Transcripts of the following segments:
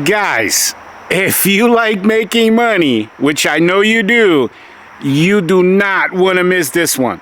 Guys, if you like making money, which I know you do not want to miss this one.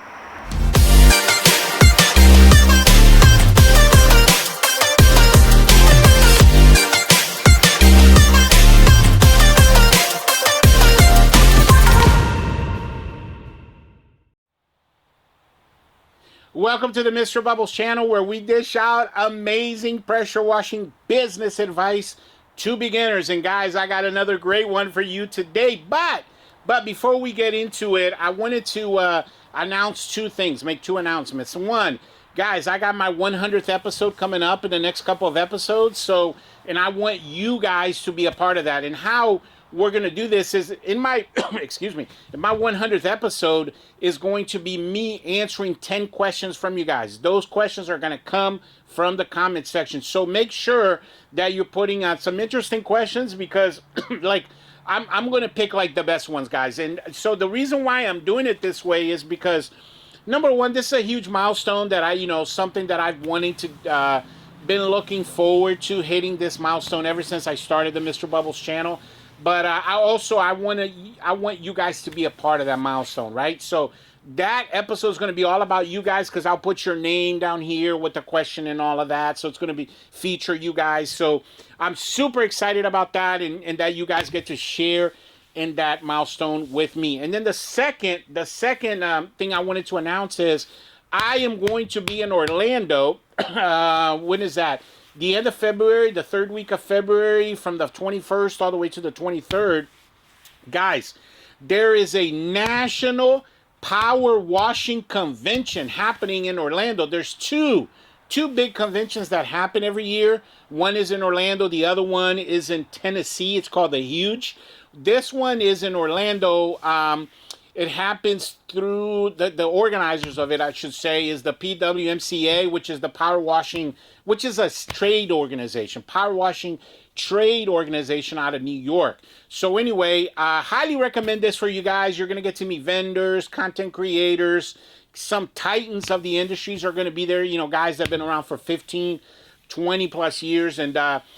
Welcome to the Mr. Bubbles channel, where we dish out amazing pressure washing business advice to beginners. And guys, I got another great one for you today. But before we get into it, I wanted to announce two things, make two announcements. One, guys, I got my 100th episode coming up in the next couple of episodes. And I want you guys to be a part of that. And how we're going to do this is in my, excuse me, in my 100th episode is going to be me answering 10 questions from you guys. Those questions are going to come from the comment section. So make sure that you're putting out some interesting questions, because like I'm going to pick like the best ones, guys. And so the reason why I'm doing it this way is because, number one, this is a huge milestone that something that I've wanted to, been looking forward to hitting this milestone ever since I started the Mr. Bubbles channel. But I want you guys to be a part of that milestone, right? So that episode is going to be all about you guys, because I'll put your name down here with the question and all of that. So it's going to be feature you guys. So I'm super excited about that, and that you guys get to share in that milestone with me. And then the second thing I wanted to announce is I am going to be in Orlando. When is that? The end of February, the third week of February, from the 21st all the way to the 23rd. Guys, there is a national power washing convention happening in Orlando. There's two big conventions that happen every year. One is in Orlando. The other one is in Tennessee. It's called the 𝐒𝐿. This one is in Orlando. It happens through the organizers of it, I should say, is the PWMCA, which is the power washing, which is a trade organization, power washing trade organization out of New York. So anyway, I highly recommend this for you guys. You're going to get to meet vendors, content creators, some titans of the industries are going to be there. Guys that have been around for 15, 20 plus years. And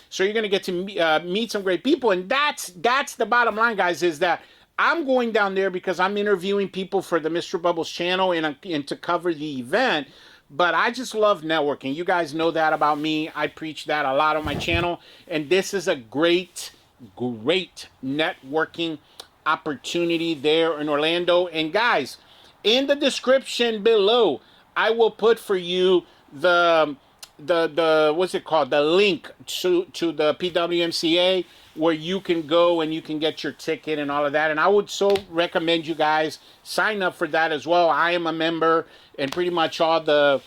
so you're going to get to meet some great people. And that's the bottom line, guys, is that I'm going down there because I'm interviewing people for the Mr. Bubbles channel and to cover the event. But I just love networking. You guys know that about me. I preach that a lot on my channel. And this is a great networking opportunity there in Orlando. And guys, in the description below, I will put for you the what's it called? The link to the PWMCA, where you can go and you can get your ticket and all of that. And I would so recommend you guys sign up for that as well. I am a member, and pretty much all the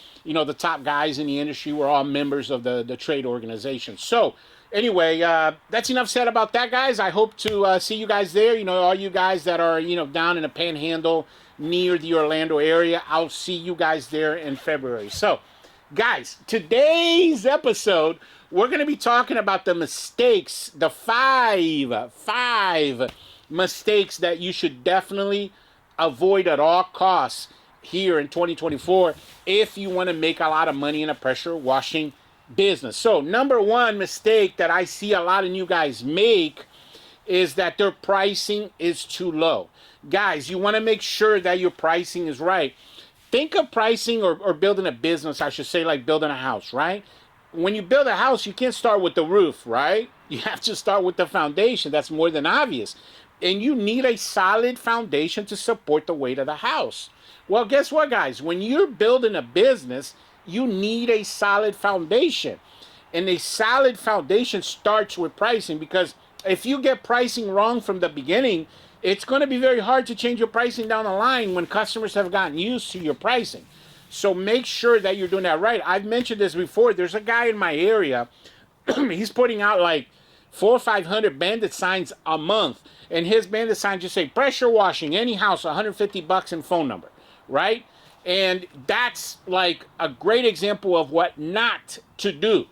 top guys in the industry were all members of the trade organization. So anyway, that's enough said about that, guys. I hope to see you guys there. All you guys that are down in the Panhandle near the Orlando area, I'll see you guys there in February. So guys, today's episode, we're going to be talking about the mistakes, the five mistakes that you should definitely avoid at all costs here in 2024 if you want to make a lot of money in a pressure washing business. So number one mistake that I see a lot of you guys make is that their pricing is too low. Guys, you want to make sure that your pricing is right. Think of pricing or building a business, I should say, like building a house, right? When you build a house, you can't start with the roof, right? You have to start with the foundation. That's more than obvious. And you need a solid foundation to support the weight of the house. Well, guess what, guys? When you're building a business, you need a solid foundation. And a solid foundation starts with pricing, because if you get pricing wrong from the beginning, it's going to be very hard to change your pricing down the line when customers have gotten used to your pricing. So make sure that you're doing that right. I've mentioned this before. There's a guy in my area. He's putting out like 400 or 500 bandit signs a month. And his bandit signs just say pressure washing, any house, $150 and phone number, right? And that's like a great example of what not to do,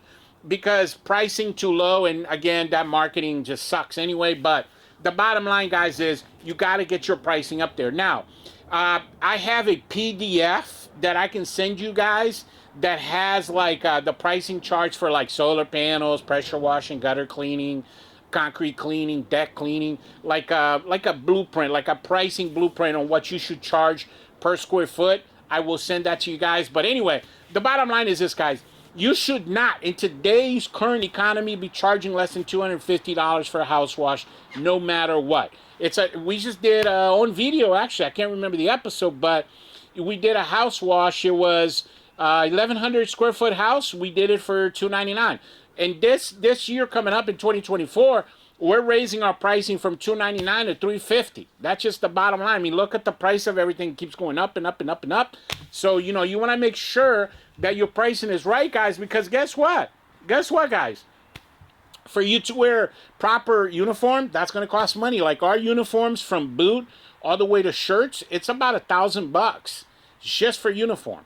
because pricing too low. And again, that marketing just sucks anyway. But the bottom line, guys, is you got to get your pricing up there. Now, I have a PDF that I can send you guys that has like the pricing charts for like solar panels, pressure washing, gutter cleaning, concrete cleaning, deck cleaning, like a blueprint, like a pricing blueprint on what you should charge per square foot. I will send that to you guys. But anyway, the bottom line is this, guys. You should not, in today's current economy, be charging less than $250 for a house wash, no matter what. We just did on video, actually. I can't remember the episode, but we did a house wash. It was 1,100 square foot house. We did it for $299. And this year coming up in 2024, we're raising our pricing from $299 to $350. That's just the bottom line. I mean, look at the price of everything. It keeps going up and up and up and up. So, you know, you want to make sure that your pricing is right, guys, because guess what? Guess what, guys? For you to wear proper uniform, that's going to cost money. Like our uniforms from boot all the way to shirts, it's about $1,000 just for uniform.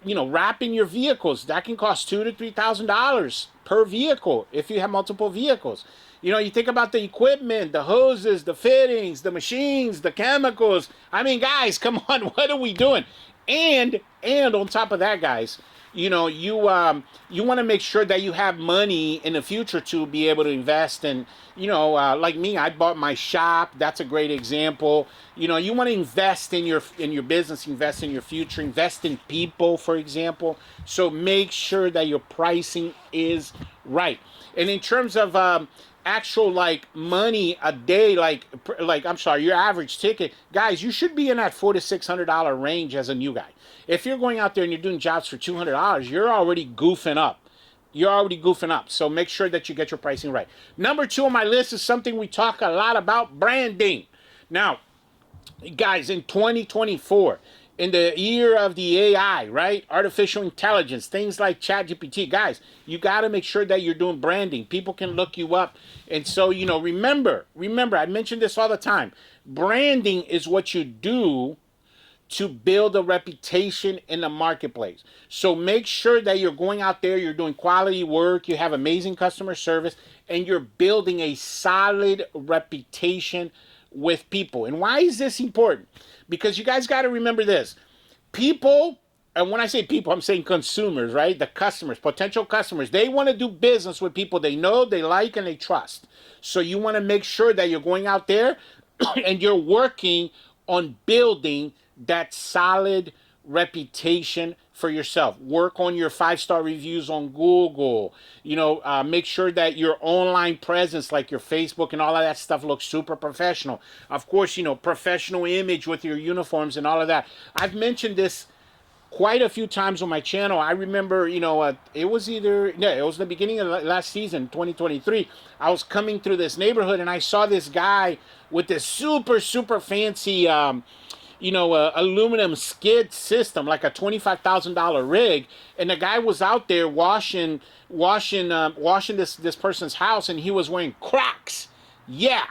You know, wrapping your vehicles, that can cost $2,000 to $3,000 per vehicle if you have multiple vehicles. You know, you think about the equipment, the hoses, the fittings, the machines, the chemicals. I mean, guys, come on, what are we doing? And on top of that, guys, you know, you want to make sure that you have money in the future to be able to invest in, you know, like me, I bought my shop. That's a great example. You know, you want to invest in your business, invest in your future, invest in people, for example. So make sure that your pricing is right. And in terms of actual like money a day, like I'm sorry, your average ticket, guys, you should be in that $400 to $600 range as a new guy. If you're going out there and you're doing jobs for $200, you're already goofing up. You're already goofing up. So make sure that you get your pricing right. Number 2 on my list is something we talk a lot about: branding. Now, guys, in 2024, in the year of the AI, right? Artificial intelligence, things like ChatGPT, guys, you got to make sure that you're doing branding. People can look you up. And so, you know, remember, I mention this all the time. Branding is what you do to build a reputation in the marketplace. So make sure that you're going out there, you're doing quality work, you have amazing customer service, and you're building a solid reputation with people. And why is this important? Because you guys got to remember this. People, and when I say people, I'm saying consumers, right? The customers, potential customers, they want to do business with people they know, they like, and they trust. So you want to make sure that you're going out there and you're working on building that solid reputation for yourself. Work on your 5-star reviews on Google. You know, make sure that your online presence, like your Facebook and all of that stuff, looks super professional. Of course, you know, professional image with your uniforms and all of that. I've mentioned this quite a few times on my channel. I remember, you know, it was the beginning of last season, 2023. I was coming through this neighborhood and I saw this guy with this super, super fancy you know, aluminum skid system, like a $25,000 rig, and the guy was out there washing this person's house, and he was wearing Crocs. Yeah,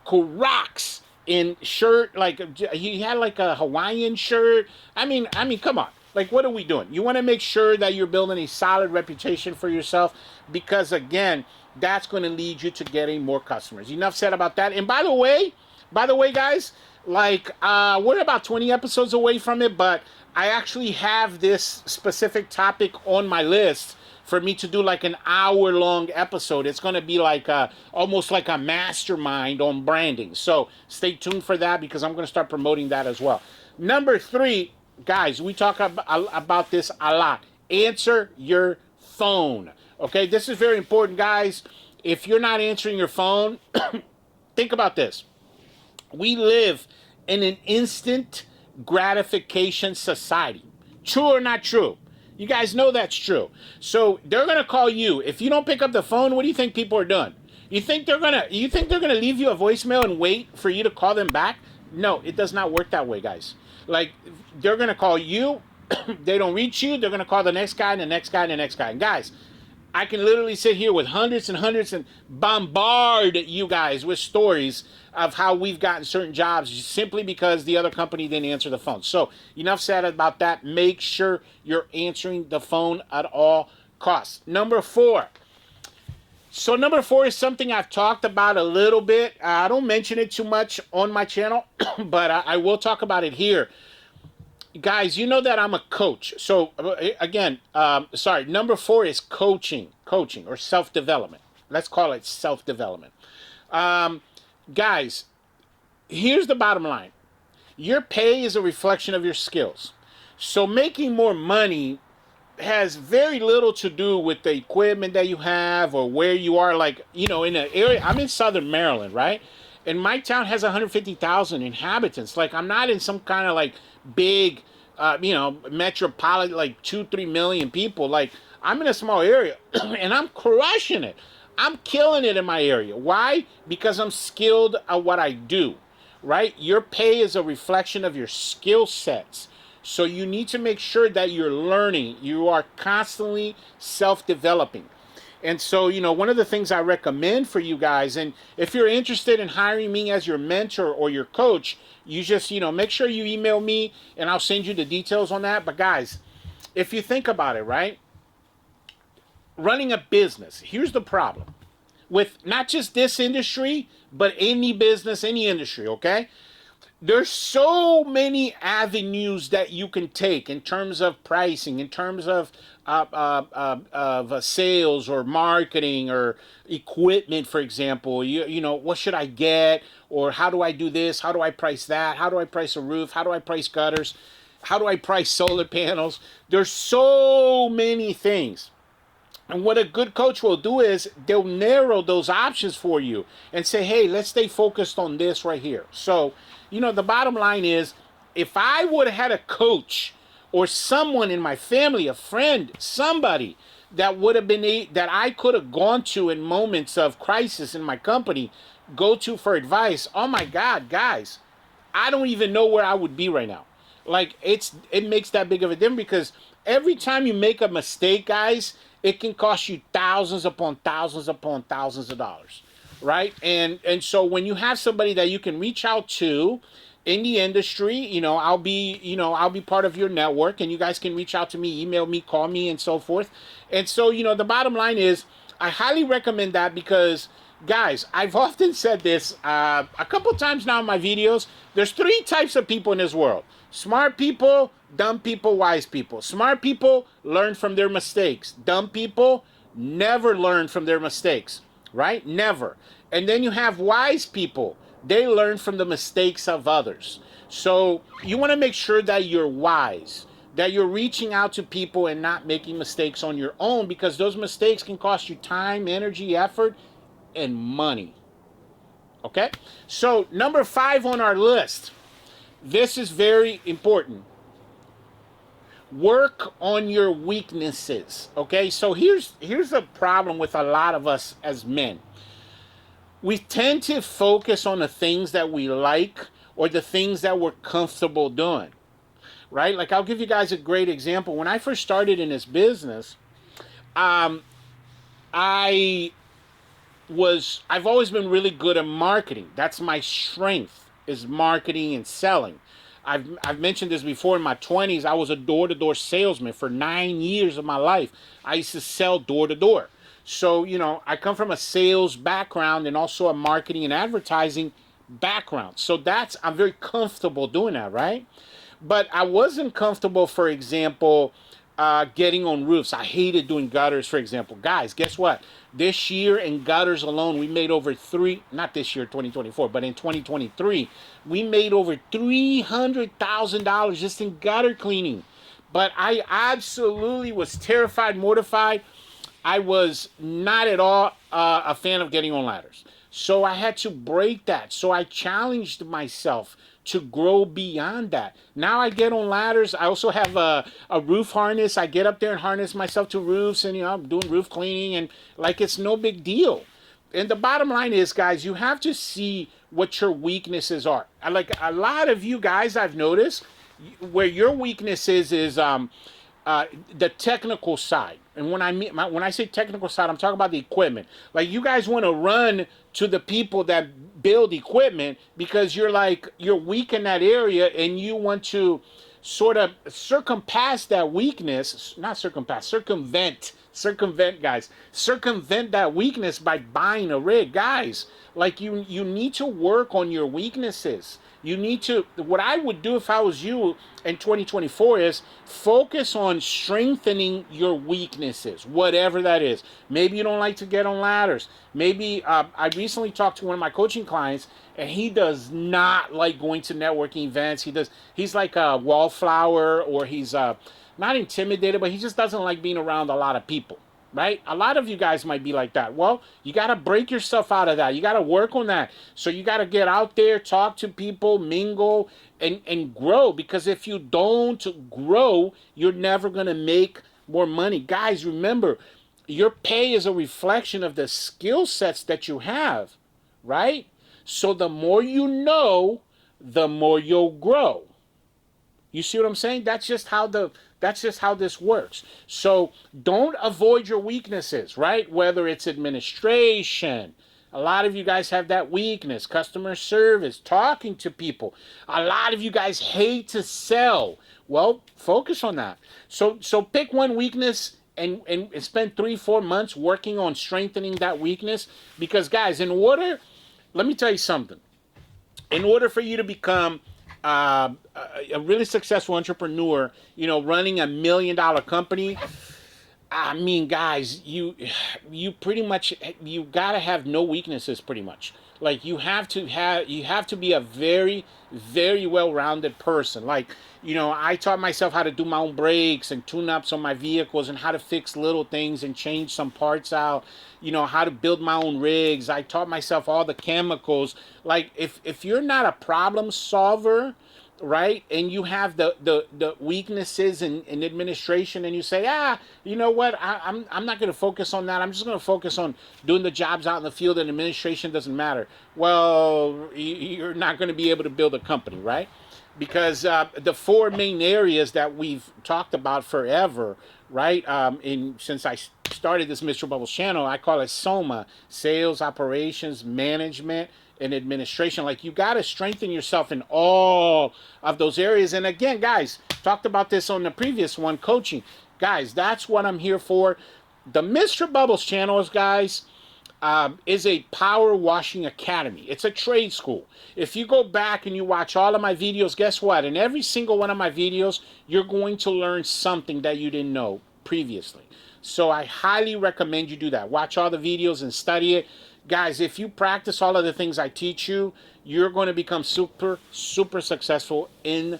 Crocs in shirt, like he had like a Hawaiian shirt. I mean, come on. Like, what are we doing? You want to make sure that you're building a solid reputation for yourself, because again, that's going to lead you to getting more customers. Enough said about that. And by the way, guys, like we're about 20 episodes away from it, but I actually have this specific topic on my list for me to do like an hour-long episode. It's going to be like almost like a mastermind on branding. So stay tuned for that, because I'm going to start promoting that as well. Number 3, guys, we talk about this a lot. Answer your phone. Okay, this is very important, guys. If you're not answering your phone, think about this. We live in an instant gratification society. True or not true? You guys know that's true. So they're gonna call you. If you don't pick up the phone, what do you think people are doing? You think they're gonna leave you a voicemail and wait for you to call them back? No, it does not work that way, guys. Like, they're gonna call you, they don't reach you, they're gonna call the next guy and the next guy and the next guy. And guys, I can literally sit here with hundreds and hundreds and bombard you guys with stories of how we've gotten certain jobs simply because the other company didn't answer the phone. So enough said about that. Make sure you're answering the phone at all costs. Number 4. So number 4 is something I've talked about a little bit. I don't mention it too much on my channel, but I will talk about it here. Guys, you know that I'm a coach. So again, sorry, number 4 is coaching or self-development. Let's call it self-development. Um, Guys, here's the bottom line. Your pay is a reflection of your skills. So making more money has very little to do with the equipment that you have or where you are. Like, in an area, I'm in Southern Maryland, right? And my town has 150,000 inhabitants. Like, I'm not in some kind of like big, metropolitan, like 2-3 million people. Like, I'm in a small area and I'm crushing it. I'm killing it in my area. Why? Because I'm skilled at what I do, right? Your pay is a reflection of your skill sets. So you need to make sure that you're learning. You are constantly self-developing. And so, one of the things I recommend for you guys, and if you're interested in hiring me as your mentor or your coach, you just, make sure you email me and I'll send you the details on that. But guys, if you think about it, right? Running a business, here's the problem with not just this industry, but any business, any industry, okay? There's so many avenues that you can take in terms of pricing, in terms of sales or marketing or equipment, for example. What should I get? Or how do I do this? How do I price that? How do I price a roof? How do I price gutters? How do I price solar panels? There's so many things. And what a good coach will do is they'll narrow those options for you and say, hey, let's stay focused on this right here. So, the bottom line is, if I would have had a coach or someone in my family, a friend, somebody that would have been that I could have gone to in moments of crisis in my company, go to for advice, oh my God, guys, I don't even know where I would be right now. Like, it makes that big of a difference, because every time you make a mistake, guys, it can cost you thousands upon thousands upon thousands of dollars, right? And so when you have somebody that you can reach out to in the industry, I'll be part of your network, and you guys can reach out to me, email me, call me, and so forth. And so, the bottom line is, I highly recommend that, because guys, I've often said this a couple times now in my videos. There's 3 types of people in this world: smart people, dumb people, wise people. Smart people learn from their mistakes. Dumb people never learn from their mistakes, right? Never. And then you have wise people. They learn from the mistakes of others. So you want to make sure that you're wise, that you're reaching out to people and not making mistakes on your own, because those mistakes can cost you time, energy, effort, and money. Okay? So number 5 on our list. This is very important. Work on your weaknesses. Okay? So here's a problem with a lot of us as men. We tend to focus on the things that we like or the things that we're comfortable doing. Right? Like, I'll give you guys a great example. When I first started in this business, I've always been really good at marketing. That's my strength, is marketing and selling. I've mentioned this before. In my 20s, I was a door-to-door salesman for 9 years of my life. I used to sell door-to-door. So, I come from a sales background and also a marketing and advertising background. So I'm very comfortable doing that, right? But I wasn't comfortable, for example, getting on roofs. I hated doing gutters, for example. Guys, guess what? This year in gutters alone, we made over not this year, 2024, but in 2023, we made over $300,000 just in gutter cleaning. But I absolutely was terrified, mortified. I was not at all a fan of getting on ladders. So I had to break that. So I challenged myself to grow beyond that. Now I get on ladders. I also have a roof harness. I get up there and harness myself to roofs, and I'm doing roof cleaning, and like, it's no big deal. And the bottom line is, guys, you have to see what your weaknesses are. Like, a lot of you guys, I've noticed, where your weakness is the technical side. And when I say technical side, I'm talking about the equipment. Like, you guys want to run to the people that build equipment because you're weak in that area, and you want to sort of circumvent circumvent, guys. Circumvent that weakness by buying a rig, guys. Like you need to work on your weaknesses. You need to. What I would do if I was you in 2024 is focus on strengthening your weaknesses, whatever that is. Maybe you don't like to get on ladders. Maybe I recently talked to one of my coaching clients, and he does not like going to networking events. He's like a wallflower, or he's not intimidated, but he just doesn't like being around a lot of people, right? A lot of you guys might be like that. Well, you got to break yourself out of that. You got to work on that. So you got to get out there, talk to people, mingle, and grow. Because if you don't grow, you're never going to make more money. Guys, remember, your pay is a reflection of the skill sets that you have, right? So the more you know, the more you'll grow. You see what I'm saying? That's just how this works. So don't avoid your weaknesses, right? Whether it's administration, a lot of you guys have that weakness, customer service, talking to people. A lot of you guys hate to sell. Well, focus on that. So pick one weakness and spend 3-4 months working on strengthening that weakness. Because guys, let me tell you something. In order for you to become a really successful entrepreneur, running $1 million company, I mean, guys, you pretty much, you gotta have no weaknesses, pretty much. Like you have to be a very, very well-rounded person. Like, I taught myself how to do my own brakes and tune-ups on my vehicles, and how to fix little things and change some parts out. How to build my own rigs. I taught myself all the chemicals. Like, if you're not a problem solver, right, and you have the weaknesses in administration, and you say, you know what, I'm not going to focus on that. I'm just going to focus on doing the jobs out in the field, and administration doesn't matter. Well, you're not going to be able to build a company, right? Because the 4 main areas that we've talked about forever, right? Since I started this Mr. Bubbles channel, I call it SOMA: sales, operations, management, and administration. Like, you got to strengthen yourself in all of those areas. And again, guys, talked about this on the previous one, coaching. Guys, that's what I'm here for. The Mr. Bubbles channels, guys, is a power washing academy. It's a trade school. If you go back and you watch all of my videos, guess what? In every single one of my videos, you're going to learn something that you didn't know previously. So I highly recommend you do that. Watch all the videos and study it. Guys, if you practice all of the things I teach you, you're going to become super, super successful in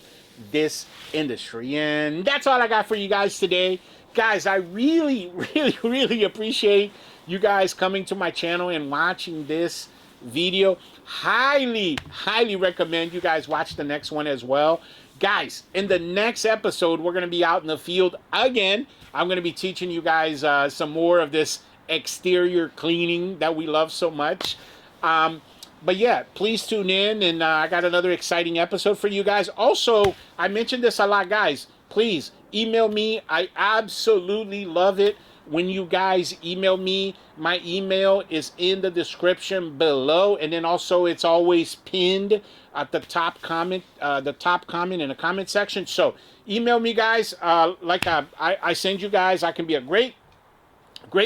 this industry. And that's all I got for you guys today. Guys, I really, really, really appreciate you guys coming to my channel and watching this video. Highly, highly recommend you guys watch the next one as well. Guys, in the next episode, we're going to be out in the field again. I'm going to be teaching you guys some more of this exterior cleaning that we love so much. But yeah, please tune in, and I got another exciting episode for you guys. Also, I mentioned this a lot, guys. Please email me. I absolutely love it when you guys email me. My email is in the description below, and then also it's always pinned at the top comment in the comment section. So email me, guys. I send you guys. I can be a great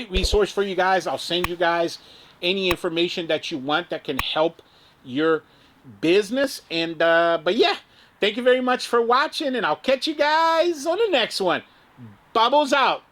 resource for you guys. I'll send you guys any information that you want that can help your business. And but yeah, thank you very much for watching, and I'll catch you guys on the next one. Bubbles out.